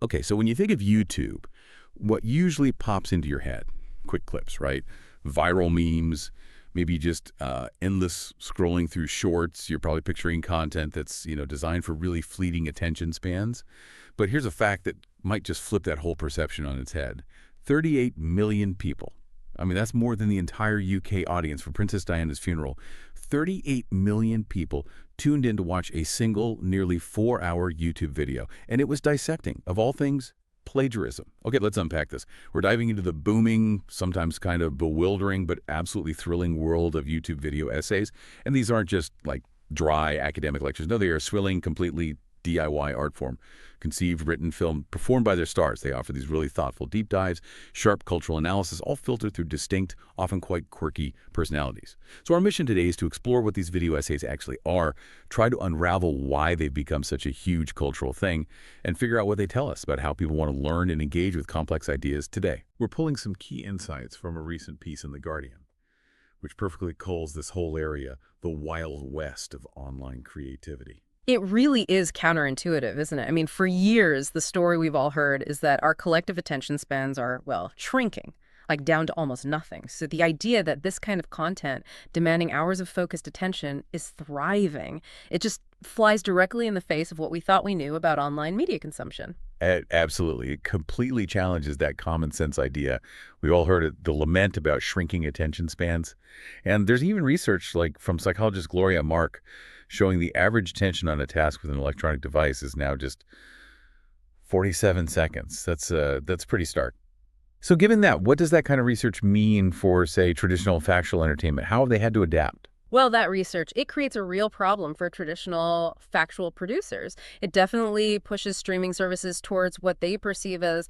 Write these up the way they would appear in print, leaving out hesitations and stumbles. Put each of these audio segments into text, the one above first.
Okay, so when you think of YouTube, what usually pops into your head? Quick clips, right? Viral memes, maybe just endless scrolling through shorts. You're probably picturing content that's, designed for really fleeting attention spans. But here's a fact that might just flip that whole perception on its head. 38 million people. I mean, that's more than the entire UK audience for Princess Diana's funeral. 38 million people tuned in to watch a single, nearly 4-hour YouTube video. And it was dissecting, of all things, plagiarism. Okay, let's unpack this. We're diving into the booming, sometimes kind of bewildering, but absolutely thrilling world of YouTube video essays. And these aren't just like dry academic lectures. No, they are a swilling, completely DIY art form. Conceived, written, filmed, performed by their stars. They offer these really thoughtful deep dives, sharp cultural analysis, all filtered through distinct, often quite quirky personalities. So our mission today is to explore what these video essays actually are, try to unravel why they've become such a huge cultural thing, and figure out what they tell us about how people want to learn and engage with complex ideas today. We're pulling some key insights from a recent piece in The Guardian, which perfectly calls this whole area the Wild West of online creativity. It really is counterintuitive, isn't it? I mean, for years, the story we've all heard is that our collective attention spans are, well, shrinking, like down to almost nothing. So the idea that this kind of content demanding hours of focused attention is thriving, it just flies directly in the face of what we thought we knew about online media consumption. Absolutely. It completely challenges that common sense idea. We all heard it, the lament about shrinking attention spans. And there's even research like from psychologist Gloria Mark showing the average attention on a task with an electronic device is now just 47 seconds. That's pretty stark. So given that, what does that kind of research mean for, say, traditional factual entertainment? How have they had to adapt? Well, that research, it creates a real problem for traditional factual producers. It definitely pushes streaming services towards what they perceive as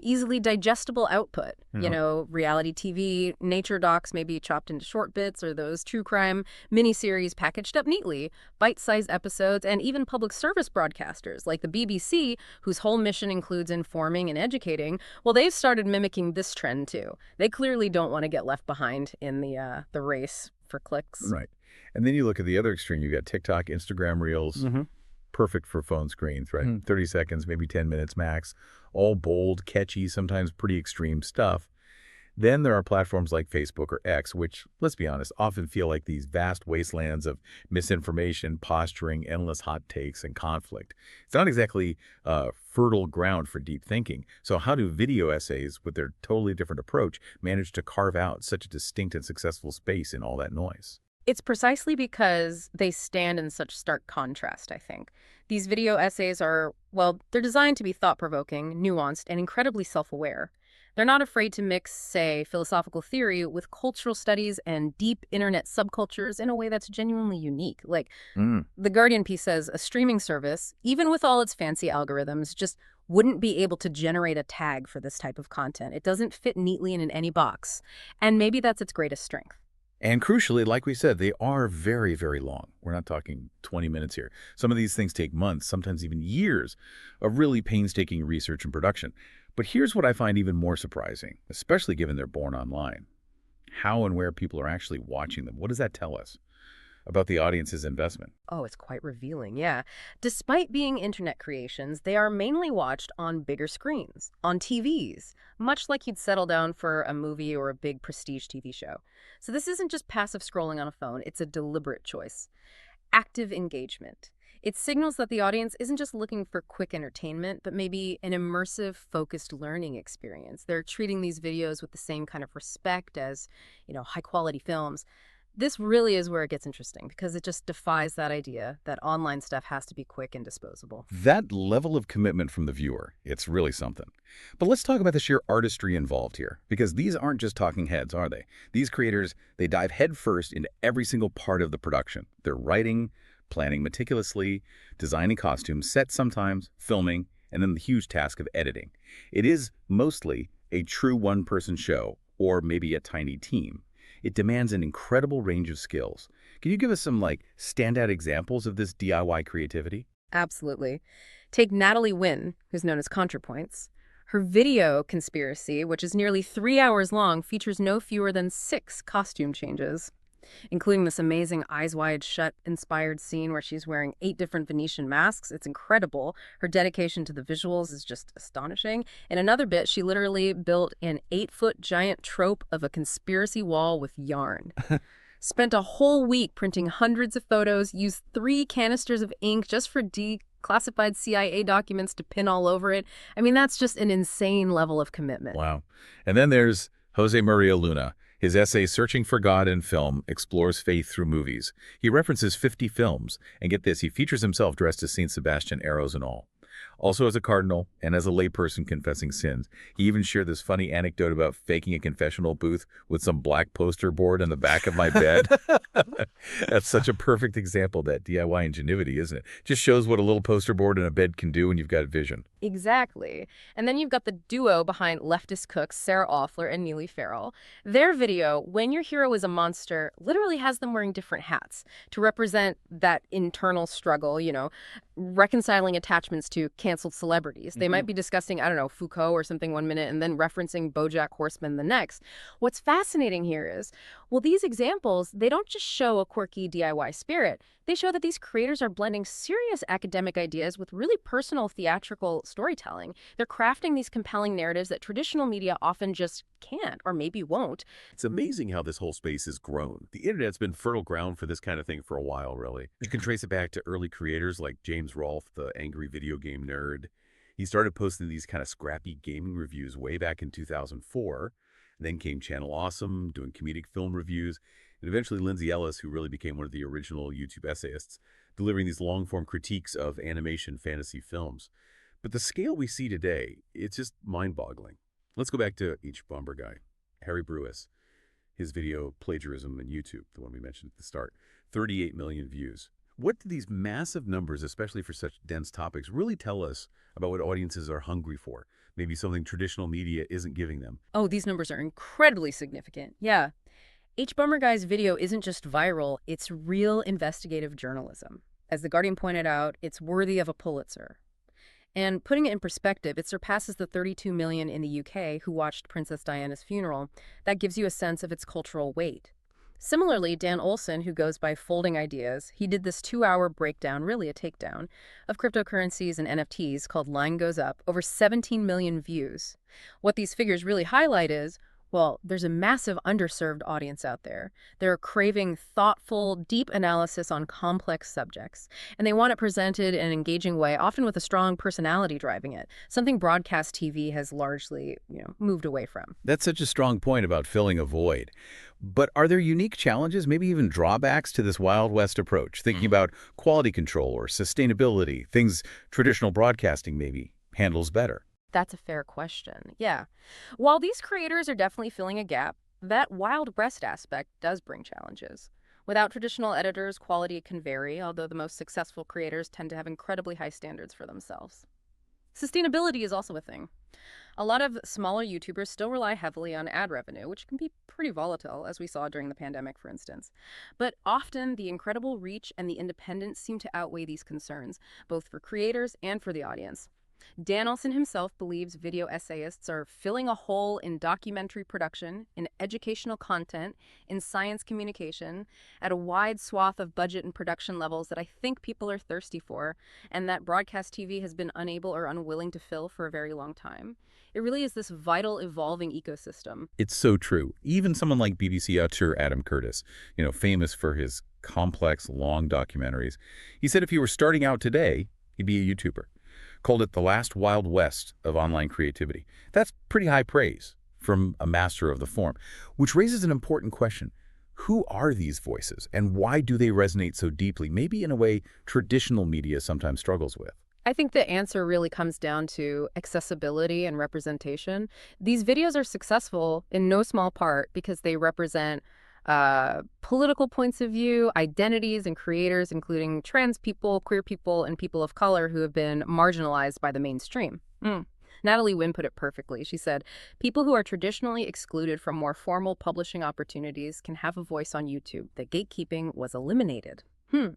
easily digestible output. Mhm. You know, reality TV, nature docs maybe chopped into short bits, or those true crime miniseries packaged up neatly, bite-sized episodes, and even public service broadcasters like the BBC, whose whole mission includes informing and educating. Well, they've started mimicking this trend too. They clearly don't want to get left behind in the race for clicks. Right. And then you look at the other extreme. You got TikTok, Instagram Reels, perfect for phone screens, right? 30 seconds, maybe 10 minutes max, all bold, catchy, sometimes pretty extreme stuff. Then there are platforms like Facebook or X, which, let's be honest, often feel like these vast wastelands of misinformation, posturing, endless hot takes, and conflict. It's not exactly fertile ground for deep thinking. So how do video essays, with their totally different approach, manage to carve out such a distinct and successful space in all that noise? It's precisely because they stand in such stark contrast, I think. These video essays are, well, they're designed to be thought-provoking, nuanced, and incredibly self-aware. They're not afraid to mix, say, philosophical theory with cultural studies and deep internet subcultures in a way that's genuinely unique. Like, The Guardian piece says a streaming service, even with all its fancy algorithms, just wouldn't be able to generate a tag for this type of content. It doesn't fit neatly in any box. And maybe that's its greatest strength. And crucially, like we said, they are very, very long. We're not talking 20 minutes here. Some of these things take months, sometimes even years of really painstaking research and production. But here's what I find even more surprising, especially given they're born online. How and where people are actually watching them. What does that tell us about the audience's investment? Oh, it's quite revealing, yeah. Despite being internet creations, they are mainly watched on bigger screens, on TVs, much like you'd settle down for a movie or a big prestige TV show. So this isn't just passive scrolling on a phone, it's a deliberate choice. Active engagement. It signals that the audience isn't just looking for quick entertainment, but maybe an immersive, focused learning experience. They're treating these videos with the same kind of respect as, high-quality films. This really is where it gets interesting, because it just defies that idea that online stuff has to be quick and disposable. That level of commitment from the viewer, it's really something. But let's talk about the sheer artistry involved here, because these aren't just talking heads, are they? These creators, they dive headfirst into every single part of the production. They're writing, planning meticulously, designing costumes, sets sometimes, filming, and then the huge task of editing. It is mostly a true one-person show, or maybe a tiny team. It demands an incredible range of skills. Can you give us some, standout examples of this DIY creativity? Absolutely. Take Natalie Wynn, who's known as ContraPoints. Her video conspiracy, which is nearly 3 hours long, features no fewer than 6 costume changes. including this amazing Eyes Wide Shut inspired scene where she's wearing 8 different Venetian masks. It's incredible. Her dedication to the visuals is just astonishing. In another bit, she literally built an 8-foot giant trope of a conspiracy wall with yarn. Spent a whole week printing hundreds of photos, used 3 canisters of ink just for declassified CIA documents to pin all over it. I mean, that's just an insane level of commitment. Wow. And then there's Jose Maria Luna. His essay, Searching for God in Film, explores faith through movies. He references 50 films, and get this, he features himself dressed as St. Sebastian, arrows and all. Also as a cardinal and as a layperson confessing sins. He even shared this funny anecdote about faking a confessional booth with some black poster board in the back of my bed. That's such a perfect example of that DIY ingenuity, isn't it? Just shows what a little poster board in a bed can do when you've got vision. Exactly. And then you've got the duo behind leftist cooks Sarah Offler and Neely Farrell. Their video, When Your Hero is a Monster, literally has them wearing different hats to represent that internal struggle, reconciling attachments to canceled celebrities. They might be discussing, I don't know, Foucault or something one minute and then referencing BoJack Horseman the next. What's fascinating here is, well, these examples, they don't just show a quirky DIY spirit. They show that these creators are blending serious academic ideas with really personal theatrical storytelling. They're crafting these compelling narratives that traditional media often just can't or maybe won't. It's amazing how this whole space has grown. The internet's been fertile ground for this kind of thing for a while, really. You can trace it back to early creators like James Rolfe, the angry video game nerd. He started posting these kind of scrappy gaming reviews way back in 2004. Then came Channel Awesome, doing comedic film reviews, and eventually Lindsay Ellis, who really became one of the original YouTube essayists, delivering these long-form critiques of animation fantasy films. But the scale we see today, it's just mind-boggling. Let's go back to each Bomber guy, Harry Brewis. His video, Plagiarism on YouTube, the one we mentioned at the start, 38 million views. What do these massive numbers, especially for such dense topics, really tell us about what audiences are hungry for? Maybe something traditional media isn't giving them. Oh, these numbers are incredibly significant. Yeah. H. Bummer Guy's video isn't just viral, it's real investigative journalism. As The Guardian pointed out, it's worthy of a Pulitzer. And putting it in perspective, it surpasses the 32 million in the UK who watched Princess Diana's funeral. That gives you a sense of its cultural weight. Similarly, Dan Olson, who goes by Folding Ideas, he did this 2-hour breakdown, really a takedown, of cryptocurrencies and NFTs called Line Goes Up, over 17 million views. What these figures really highlight is, well, there's a massive underserved audience out there. They're craving thoughtful, deep analysis on complex subjects, and they want it presented in an engaging way, often with a strong personality driving it, something broadcast TV has largely, moved away from. That's such a strong point about filling a void. But are there unique challenges, maybe even drawbacks to this Wild West approach, thinking about quality control or sustainability, things traditional broadcasting maybe handles better? That's a fair question. Yeah. While these creators are definitely filling a gap, that Wild West aspect does bring challenges. Without traditional editors, quality can vary, although the most successful creators tend to have incredibly high standards for themselves. Sustainability is also a thing. A lot of smaller YouTubers still rely heavily on ad revenue, which can be pretty volatile, as we saw during the pandemic, for instance. But often, the incredible reach and the independence seem to outweigh these concerns, both for creators and for the audience. Dan Olson himself believes video essayists are filling a hole in documentary production, in educational content, in science communication, at a wide swath of budget and production levels that I think people are thirsty for, and that broadcast TV has been unable or unwilling to fill for a very long time. It really is this vital, evolving ecosystem. It's so true. Even someone like BBC auteur Adam Curtis, famous for his complex, long documentaries, he said if he were starting out today, he'd be a YouTuber. Called it the last Wild West of online creativity. That's pretty high praise from a master of the form, which raises an important question. Who are these voices, and why do they resonate so deeply, maybe in a way traditional media sometimes struggles with? I think the answer really comes down to accessibility and representation. These videos are successful in no small part because they represent political points of view, identities, and creators, including trans people, queer people, and people of color who have been marginalized by the mainstream. Natalie Wynn put it perfectly. She said, people who are traditionally excluded from more formal publishing opportunities can have a voice on YouTube. The gatekeeping was eliminated. Hmm.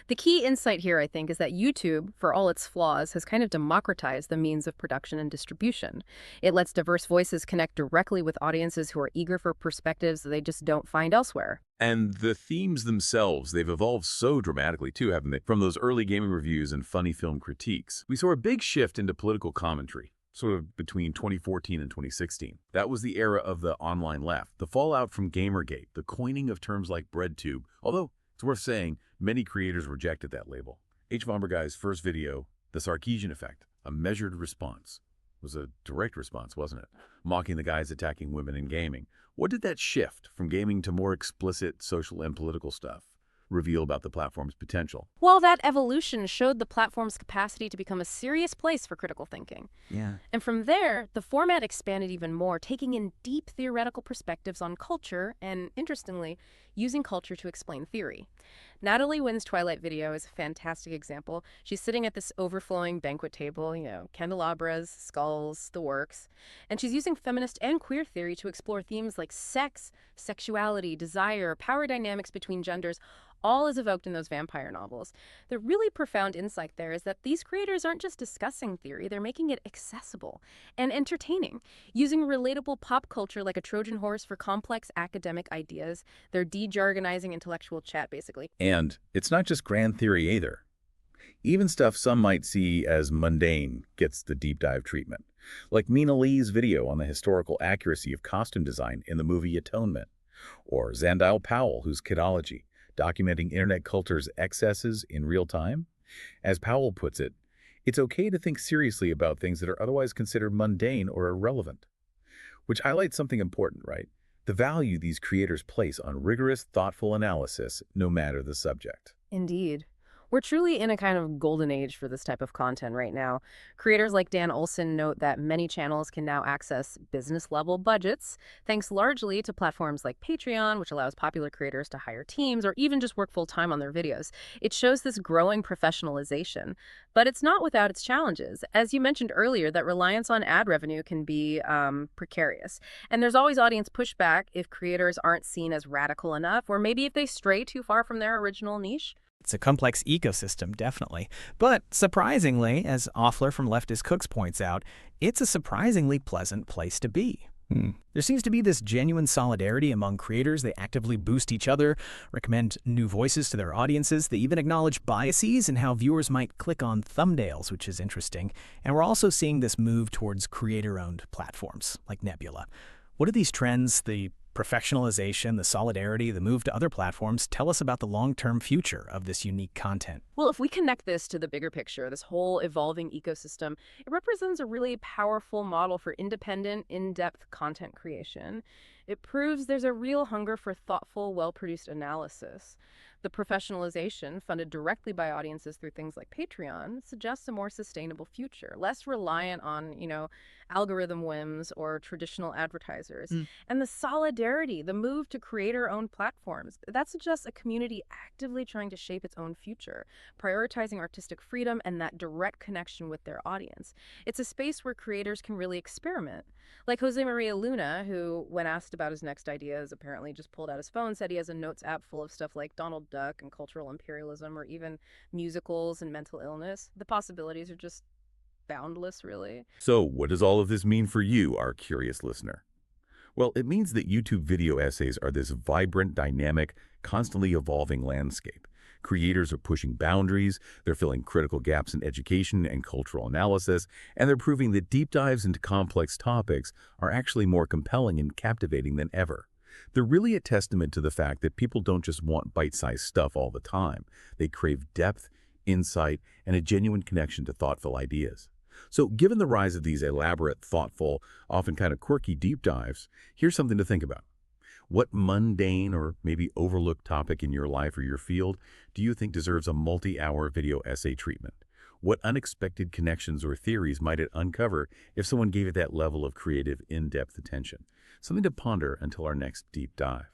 The key insight here, I think, is that YouTube, for all its flaws, has kind of democratized the means of production and distribution. It lets diverse voices connect directly with audiences who are eager for perspectives that they just don't find elsewhere. And the themes themselves, they've evolved so dramatically too, haven't they? From those early gaming reviews and funny film critiques, we saw a big shift into political commentary, sort of between 2014 and 2016. That was the era of the online left, the fallout from Gamergate, the coining of terms like breadtube, although it's worth saying many creators rejected that label. H. Bomberguy's first video, The Sarkeesian Effect, a measured response, was a direct response, wasn't it? Mocking the guys attacking women in gaming. What did that shift from gaming to more explicit social and political stuff reveal about the platform's potential? Well, that evolution showed the platform's capacity to become a serious place for critical thinking. Yeah. And from there, the format expanded even more, taking in deep theoretical perspectives on culture and, interestingly, using culture to explain theory. Natalie Wynn's Twilight video is a fantastic example. She's sitting at this overflowing banquet table, candelabras, skulls, the works, and she's using feminist and queer theory to explore themes like sex, sexuality, desire, power dynamics between genders, all is evoked in those vampire novels. The really profound insight there is that these creators aren't just discussing theory, they're making it accessible and entertaining. Using relatable pop culture like a Trojan horse for complex academic ideas, they're de-jargonizing intellectual chat, basically. And it's not just grand theory either. Even stuff some might see as mundane gets the deep dive treatment, like Mina Lee's video on the historical accuracy of costume design in the movie Atonement, or Zandile Powell, whose Kidology, documenting internet culture's excesses in real time. As Powell puts it, it's okay to think seriously about things that are otherwise considered mundane or irrelevant. Which highlights something important, right? The value these creators place on rigorous, thoughtful analysis, no matter the subject. Indeed. We're truly in a kind of golden age for this type of content right now. Creators like Dan Olson note that many channels can now access business-level budgets, thanks largely to platforms like Patreon, which allows popular creators to hire teams or even just work full-time on their videos. It shows this growing professionalization, but it's not without its challenges. As you mentioned earlier, that reliance on ad revenue can be precarious. And there's always audience pushback if creators aren't seen as radical enough, or maybe if they stray too far from their original niche. It's a complex ecosystem, definitely. But surprisingly, as Offler from Leftist Cooks points out, it's a surprisingly pleasant place to be. There seems to be this genuine solidarity among creators. They actively boost each other, recommend new voices to their audiences. They even acknowledge biases and how viewers might click on thumbnails, which is interesting. And we're also seeing this move towards creator-owned platforms like Nebula. What do these trends, the professionalization, the solidarity, the move to other platforms, tell us about the long-term future of this unique content? Well, if we connect this to the bigger picture, this whole evolving ecosystem, it represents a really powerful model for independent, in-depth content creation. It proves there's a real hunger for thoughtful, well-produced analysis. The professionalization, funded directly by audiences through things like Patreon, suggests a more sustainable future, less reliant on, algorithm whims or traditional advertisers. And the solidarity, the move to creator-owned platforms, that suggests a community actively trying to shape its own future, prioritizing artistic freedom and that direct connection with their audience. It's a space where creators can really experiment. Like Jose Maria Luna, who, when asked about his next ideas, apparently just pulled out his phone, said he has a notes app full of stuff like Donald Duck and cultural imperialism, or even musicals and mental illness. The possibilities are just boundless, really. So what does all of this mean for you, our curious listener? Well, it means that YouTube video essays are this vibrant, dynamic, constantly evolving landscape. Creators are pushing boundaries, they're filling critical gaps in education and cultural analysis, and they're proving that deep dives into complex topics are actually more compelling and captivating than ever. They're really a testament to the fact that people don't just want bite-sized stuff all the time. They crave depth, insight, and a genuine connection to thoughtful ideas. So given the rise of these elaborate, thoughtful, often kind of quirky deep dives, here's something to think about. What mundane or maybe overlooked topic in your life or your field do you think deserves a multi-hour video essay treatment? What unexpected connections or theories might it uncover if someone gave it that level of creative, in-depth attention? Something to ponder until our next deep dive.